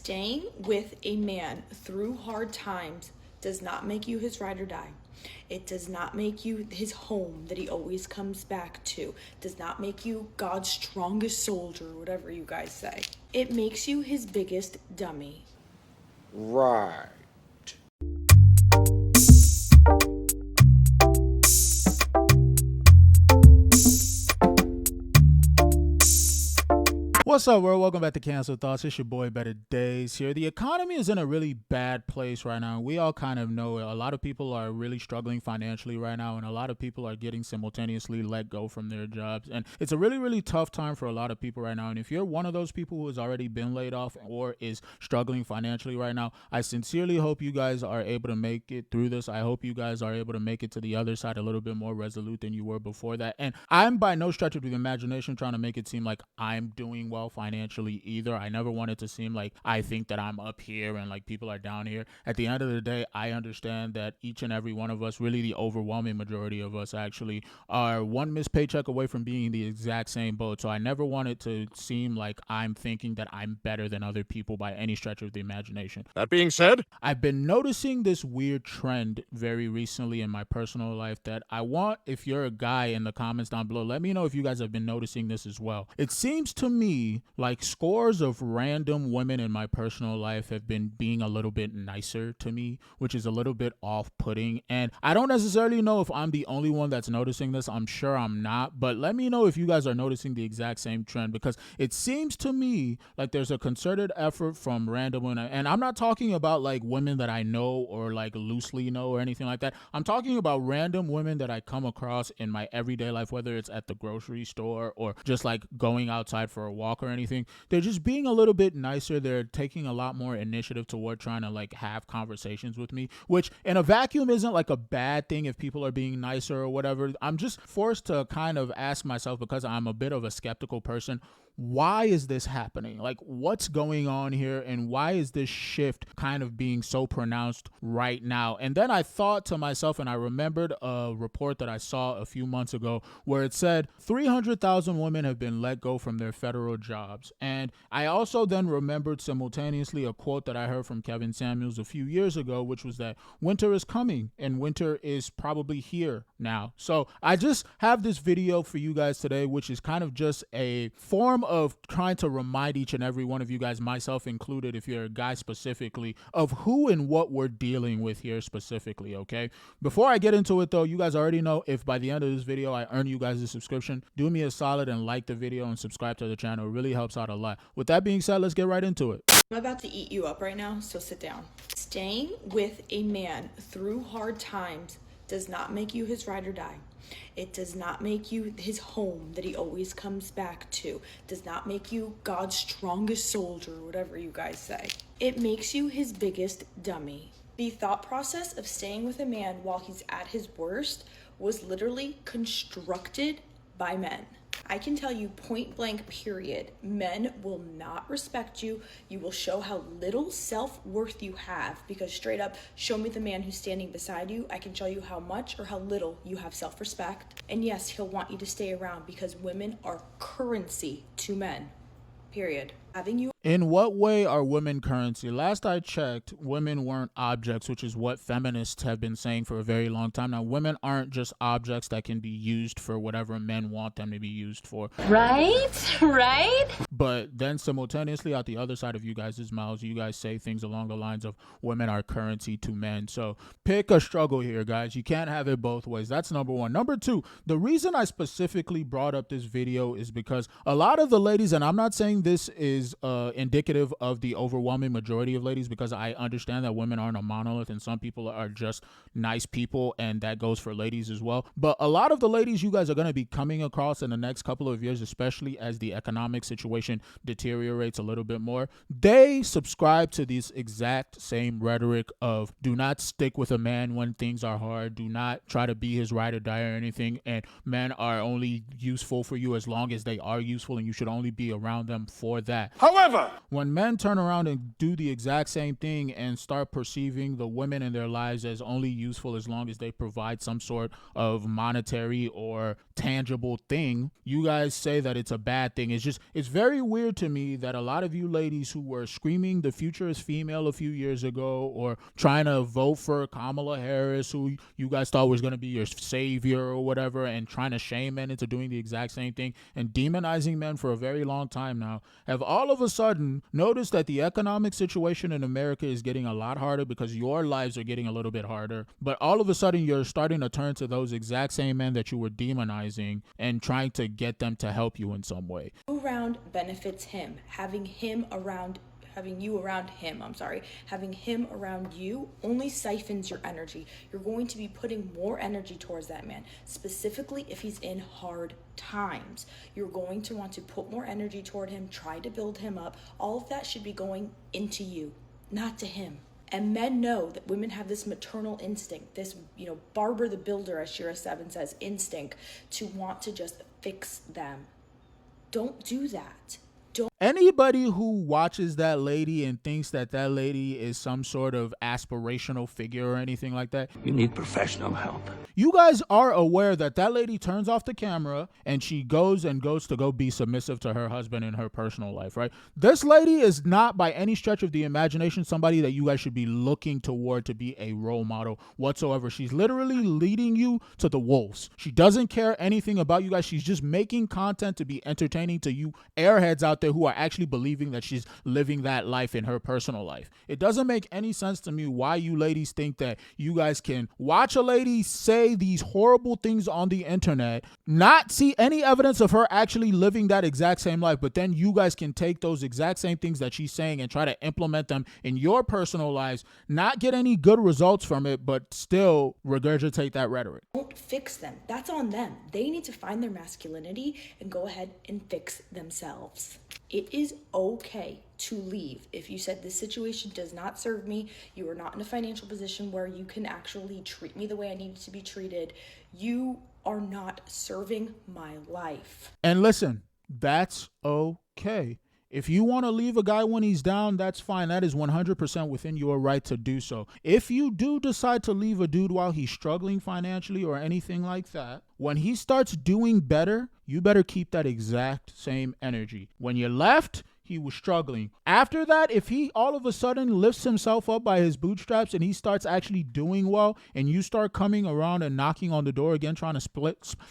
Staying with a man through hard times does not make you his ride or die. It does not make you his home that he always comes back to. Does not make you God's strongest soldier, whatever you guys say. It makes you his biggest dummy. Right. What's up, world? Welcome back to Cancel Thoughts. It's your boy Better Days here. The economy is in a really bad place right now. We all kind of know it. A lot of people are really struggling financially right now, and a lot of people are getting simultaneously let go from their jobs. And it's a really, really tough time for a lot of people right now. And if you're one of those people who has already been laid off or is struggling financially right now, I sincerely hope you guys are able to make it through this. I hope you guys are able to make it to the other side a little bit more resolute than you were before that. And I'm by no stretch of the imagination trying to make it seem like I'm doing well financially either. I never want it to seem like I think that I'm up here and like people are down here. At the end of the day, I understand that each and every one of us, really the overwhelming majority of us actually, are one missed paycheck away from being in the exact same boat. So I never want it to seem like I'm thinking that I'm better than other people by any stretch of the imagination. That being said, I've been noticing this weird trend very recently in my personal life that I want, if you're a guy, in the comments down below, let me know if you guys have been noticing this as well. It seems to me like scores of random women in my personal life have been being a little bit nicer to me, which is a little bit off-putting. And I don't necessarily know if I'm the only one that's noticing this. I'm sure I'm not, but let me know if you guys are noticing the exact same trend, because it seems to me like there's a concerted effort from random women. And I'm not talking about like women that I know or like loosely know or anything like that. I'm talking about random women that I come across in my everyday life, whether it's at the grocery store or just like going outside for a walk or anything. They're just being a little bit nicer. They're taking a lot more initiative toward trying to like have conversations with me, which in a vacuum isn't like a bad thing if people are being nicer or whatever. I'm just forced to kind of ask myself, because I'm a bit of a skeptical person, why is this happening? Like, what's going on here, and why is this shift kind of being so pronounced right now? And then I thought to myself, and I remembered a report that I saw a few months ago where it said 300,000 women have been let go from their federal jobs. And I also then remembered simultaneously a quote that I heard from Kevin Samuels a few years ago, which was that winter is coming and winter is probably here now. So I just have this video for you guys today, which is kind of just a form of trying to remind each and every one of you guys, myself included, if you're a guy specifically, of who and what we're dealing with here specifically, okay? Before I get into it though, you guys already know, if by the end of this video I earn you guys a subscription, do me a solid and like the video and subscribe to the channel. It really helps out a lot. With that being said, let's get right into it. I'm about to eat you up right now, so sit down. Staying with a man through hard times does not make you his ride or die. It does not make you his home that he always comes back to. Does not make you God's strongest soldier, whatever you guys say. It makes you his biggest dummy. The thought process of staying with a man while he's at his worst was literally constructed by men. I can tell you point blank period, men will not respect you. You will show how little self-worth you have, because straight up, show me the man who's standing beside you. I can show you how much or how little you have self-respect. And yes, he'll want you to stay around because women are currency to men, period. Having you. In what way are women currency? Last I checked, women weren't objects, which is what feminists have been saying for a very long time now. Women aren't just objects that can be used for whatever men want them to be used for. Right? But then simultaneously, out the other side of you guys' mouths, you guys say things along the lines of women are currency to men. So pick a struggle here, guys. You can't have it both ways. That's number one. Number two, the reason I specifically brought up this video is because a lot of the ladies, and I'm not saying this is indicative of the overwhelming majority of ladies, because I understand that women aren't a monolith and some people are just nice people, and that goes for ladies as well. But a lot of the ladies you guys are going to be coming across in the next couple of years, especially as the economic situation deteriorates a little bit more, they subscribe to this exact same rhetoric of do not stick with a man when things are hard, do not try to be his ride or die or anything, and men are only useful for you as long as they are useful, and you should only be around them for that. however, When men turn around and do the exact same thing and start perceiving the women in their lives as only useful as long as they provide some sort of monetary or tangible thing. You guys say that it's a bad thing. It's very weird to me that a lot of you ladies who were screaming the future is female a few years ago, or trying to vote for Kamala Harris, who you guys thought was going to be your savior or whatever, and trying to shame men into doing the exact same thing and demonizing men for a very long time now, have all of a sudden noticed that the economic situation in America is getting a lot harder because your lives are getting a little bit harder. But all of a sudden, you're starting to turn to those exact same men that you were demonizing and trying to get them to help you in some way. Around benefits him. Having him around you only siphons your energy. You're going to be putting more energy towards that man, specifically if he's in hard times. You're going to want to put more energy toward him, try to build him up. All of that should be going into you, not to him. And men know that women have this maternal instinct, this, Barbara the Builder, as Shira 7 says, instinct to want to just fix them. Don't do that. Anybody who watches that lady and thinks that that lady is some sort of aspirational figure or anything like that, you need professional help. You guys are aware that that lady turns off the camera and she goes to go be submissive to her husband in her personal life, right? This lady is not by any stretch of the imagination somebody that you guys should be looking toward to be a role model whatsoever. She's literally leading you to the wolves. She doesn't care anything about you guys. She's just making content to be entertaining to you airheads out there who are actually believing that she's living that life in her personal life. It doesn't make any sense to me why you ladies think that you guys can watch a lady say these horrible things on the internet, not see any evidence of her actually living that exact same life, but then you guys can take those exact same things that she's saying and try to implement them in your personal lives, not get any good results from it, but still regurgitate that rhetoric. Don't fix them. That's on them. They need to find their masculinity and go ahead and fix themselves. It is okay to leave. If you said this situation does not serve me, you are not in a financial position where you can actually treat me the way I need to be treated, you are not serving my life. And listen, that's okay. If you want to leave a guy when he's down, that's fine. That is 100% within your right to do so. If you do decide to leave a dude while he's struggling financially or anything like that, when he starts doing better, you better keep that exact same energy. When you left, he was struggling. After that, if he all of a sudden lifts himself up by his bootstraps and he starts actually doing well, and you start coming around and knocking on the door again trying to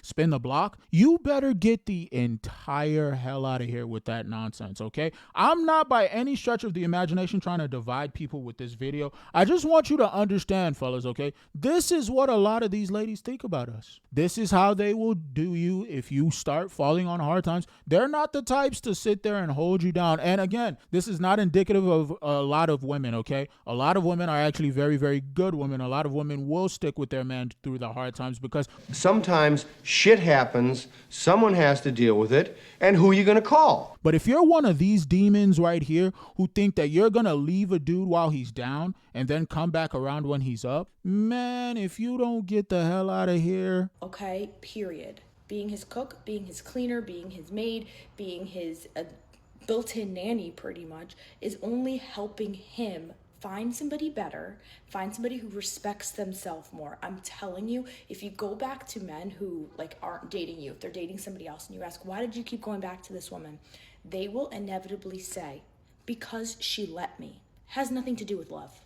spin the block, you better get the entire hell out of here with that nonsense, okay? I'm not by any stretch of the imagination trying to divide people with this video. I just want you to understand, fellas, okay? This is what a lot of these ladies think about us. This is how they will do you if you start falling on hard times. They're not the types to sit there and hold you down. And again, this is not indicative of a lot of women, okay? A lot of women are actually very, very good women. A lot of women will stick with their man through the hard times because sometimes shit happens, someone has to deal with it, and who are you going to call? But if you're one of these demons right here who think that you're going to leave a dude while he's down and then come back around when he's up, man, if you don't get the hell out of here. Okay, period. Being his cook, being his cleaner, being his maid, being his built-in nanny pretty much is only helping him find somebody better, find somebody who respects themselves more. I'm telling you, if you go back to men who aren't dating you, if they're dating somebody else and you ask, why did you keep going back to this woman? They will inevitably say, because she let me. Has nothing to do with love.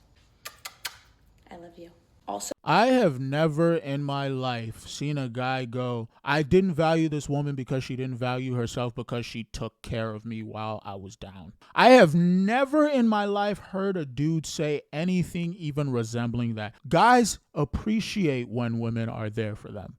I love you. Also, I have never in my life seen a guy go, I didn't value this woman because she didn't value herself because she took care of me while I was down. I have never in my life heard a dude say anything even resembling that. Guys appreciate when women are there for them.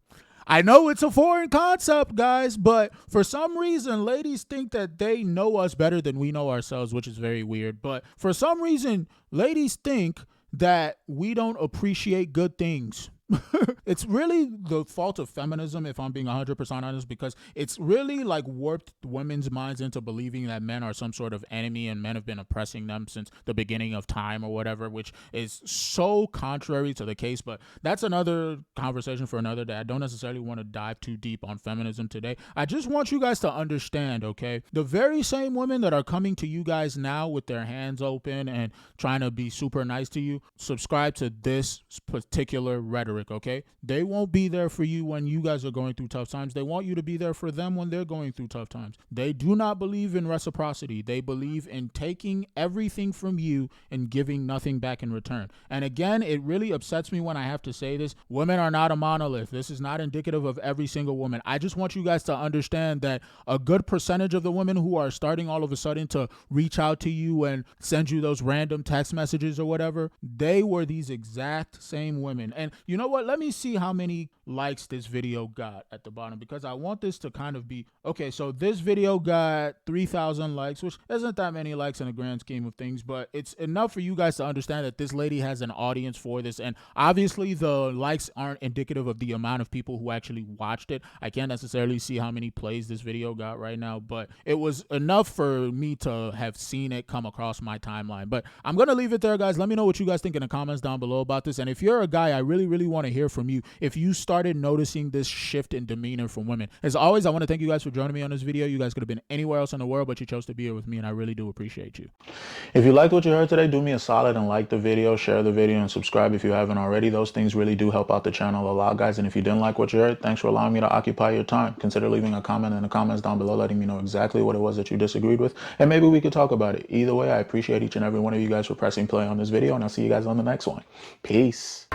I know it's a foreign concept, guys, but for some reason, ladies think that they know us better than we know ourselves, which is very weird. But for some reason, ladies think that we don't appreciate good things. It's really the fault of feminism, if I'm being 100% honest, because it's really warped women's minds into believing that men are some sort of enemy and men have been oppressing them since the beginning of time or whatever, which is so contrary to the case. But that's another conversation for another day. I don't necessarily want to dive too deep on feminism today. I just want you guys to understand, okay? The very same women that are coming to you guys now with their hands open and trying to be super nice to you, subscribe to this particular rhetoric. rhetoric, okay? They won't be there for you when you guys are going through tough times. They want you to be there for them when they're going through tough times. They do not believe in reciprocity. They believe in taking everything from you and giving nothing back in return. And again, it really upsets me when I have to say this. Women are not a monolith. This is not indicative of every single woman. I just want you guys to understand that a good percentage of the women who are starting all of a sudden to reach out to you and send you those random text messages or whatever, they were these exact same women. And you know what? Let me see how many likes this video got at the bottom, because I want this to kind of be, okay, so this video got 3,000 likes, which isn't that many likes in the grand scheme of things, but it's enough for you guys to understand that this lady has an audience for this. And obviously the likes aren't indicative of the amount of people who actually watched it. I can't necessarily see how many plays this video got right now, but it was enough for me to have seen it come across my timeline. But I'm going to leave it there, guys. Let me know what you guys think in the comments down below about this. And if you're a guy, I really, really want to hear from you if you started noticing this shift in demeanor from women. As always, I want to thank you guys for joining me on this video. You guys could have been anywhere else in the world, but you chose to be here with me, and I really do appreciate you. If you liked what you heard today, do me a solid and like the video, share the video, and subscribe if you haven't already. Those things really do help out the channel a lot, guys. And if you didn't like what you heard, thanks for allowing me to occupy your time. Consider leaving a comment in the comments down below, letting me know exactly what it was that you disagreed with, and maybe we could talk about it. Either way, I appreciate each and every one of you guys for pressing play on this video, and I'll see you guys on the next one. Peace.